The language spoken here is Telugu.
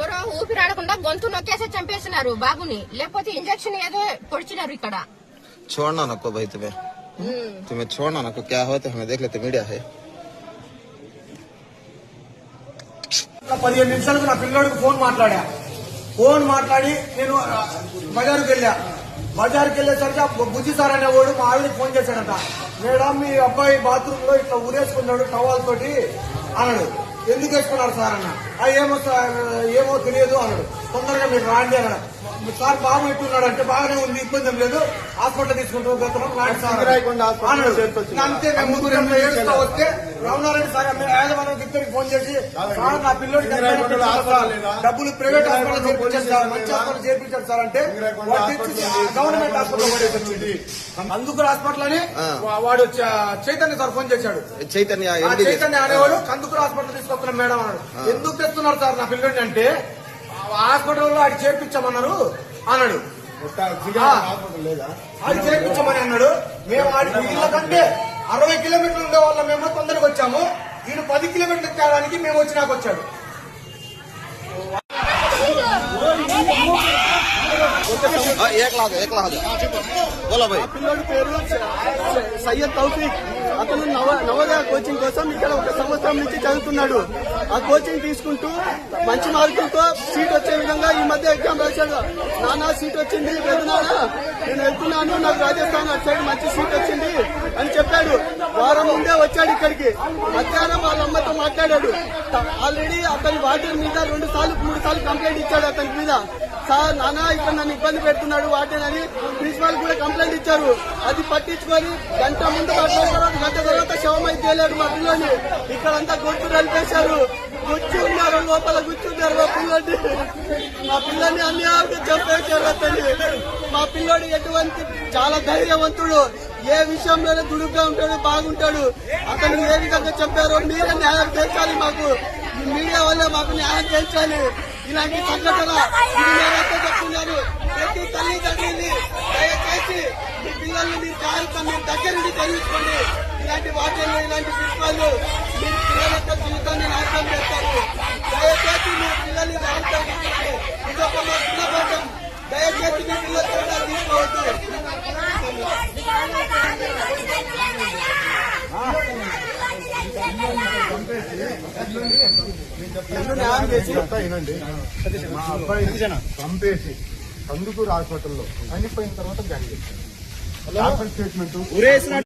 ఎవరో ఊపిరాడకుండా గొంతు నొక్కేసి చంపేసినారు బాబుని, లేకపోతే ఇంజక్షన్ ఏదో పొడిచినారు ఇక్కడ. छोड़ना ना को भाई तुम्हें छोड़ना ना को, क्या हो तो हमें देख लेते, मीडिया है. 15 నిమిషాలకు నా పిల్లోడికి ఫోన్ మాట్లాడి నేను బజారుకి వెళ్ళేసరికి బుజ్జి సార్ అనేవాడు మా ఆవిడకి ఫోన్ చేశాడట. మేడం మీ అబ్బాయి బాత్రూమ్ లో ఇట్లా ఊరేసుకున్నాడు టవాల్ తోటి అన్నాడు. ఎందుకు వేసుకున్నారు సార్ అన్న. ఏమో తెలియదు అన్నాడు. తొందరగా మీరు రాండి అన్నాడు. సార్ బాబు ఎట్టున్నాడు అంటే బాగానే ఉంది, ఇబ్బంది ఏం లేదు, హాస్పిటల్ తీసుకుంటూ రాండి సార్ అంతే. మేము ముగ్గురు ఏడుస్తూ వస్తే రమణారెడ్డి సార్ యాజమాన్యం ఇద్దరికి ఫోన్ చేసి సార్ నా పిల్లడికి డబ్బులు ప్రైవేట్ హాస్పిటల్ చేర్పించారు సార్, మంచి హాస్పిటల్ చేర్పించారు సార్ అంటే గవర్నమెంట్ హాస్పిటల్ పడేసి అందుకూరు హాస్పిటల్ అని వాడు చైతన్య సార్ ఫోన్ చేశాడు. చైతన్య అనేవాడు కందుకూరు హాస్పిటల్ తీసుకొస్తున్నాం మేడం అన్నాడు. ఎందుకు తెస్తున్నారు సార్ నా పిల్లడిని అంటే హాస్పిటల్లో అది చేర్పించామన్నారు అన్నాడు. అది చేర్పించామని అన్నాడు. మేము ఆడికి వీళ్ళకంటే 60 కిలోమీటర్లు ఉండే వాళ్ళ మేము తొందరగా వచ్చాము. ఈయన 10 కిలోమీటర్లు తేడానికి మేము వచ్చినాక వచ్చాడు. పిల్లోడి పేరు సయ్యద్ తౌఫీక్. అతను నవోదయ కోచింగ్ కోసం ఇక్కడ 1 సంవత్సరం నుంచి చదువుతున్నాడు. ఆ కోచింగ్ తీసుకుంటూ మంచి మార్కులతో సీట్ వచ్చే విధంగా ఈ మధ్య ఎగ్జామ్ రాశాడు. నానా సీట్ వచ్చింది పెద్దనాన్న, నేను వెళ్తున్నాను, నాకు రాజస్థాన్ అటు సైడ్ మంచి సీట్ వచ్చింది అని చెప్పాడు. వారం ముందే వచ్చాడు ఇక్కడికి. మధ్యాహ్నం వాళ్ళ అమ్మతో మాట్లాడాడు. ఆల్రెడీ అతని వార్డెన్ మీద 2 సార్లు 3 సార్లు కంప్లైంట్ ఇచ్చాడు అతని మీద. సార్ నానా ఇక్కడ నన్ను ఇబ్బంది పెడుతున్నాడు వార్డెన్ అని ప్రిన్సిపాల్ కూడా కంప్లైంట్ ఇచ్చారు. అది పట్టించుకొని గంట ముందు మాట్లాడుతున్నారు. గంట తర్వాత శవమై తేలాడు మా పిల్లని. ఇక్కడంతా గొంతు నలిపేశారు, గుచ్చి ఉన్నారు, లోపల గుచ్చున్నారు మా పిల్లని. మా పిల్లని అన్యాయంగా చంపేశారు అతన్ని. మా పిల్లోడు ఎటువంటి చాలా ధైర్యవంతుడు, ఏ విషయంలోనే దుడుగ్గా ఉంటాడు, బాగుంటాడు. అతను ఏ విధంగా చంపారో మీరే న్యాయం చేయించాలి. మాకు ఈ మీడియా వల్ల మాకు న్యాయం చేయించాలి. ఇలాంటి సంఘటన ఇది నేనైతే చెప్తున్నాను. ప్రతి తల్లిదండ్రులని దయచేసి మీ పిల్లల్ని మీరు జాగ్రత్త మీరు దగ్గర నుండి తెలుసుకోండి. ఇలాంటి వాటిల్లో ఇలాంటి ప్రిన్సిపాల్లు మీ పిల్లల యొక్క జీవితాన్ని నాశనం చేస్తారు. దయచేసి మీ పిల్లల్ని జాగ్రత్త తీసుకోండి. ఇది ఒక మా గుణపాఠం. దయచేసి మీ పిల్లలతో తీసుకోవద్దు. న్యాయం చేసి మా అబ్బాయి చంపేసి కందుకూరు హాస్పిటల్లో చనిపోయిన తర్వాత జాయిన్ చేశారు. స్టేట్మెంట్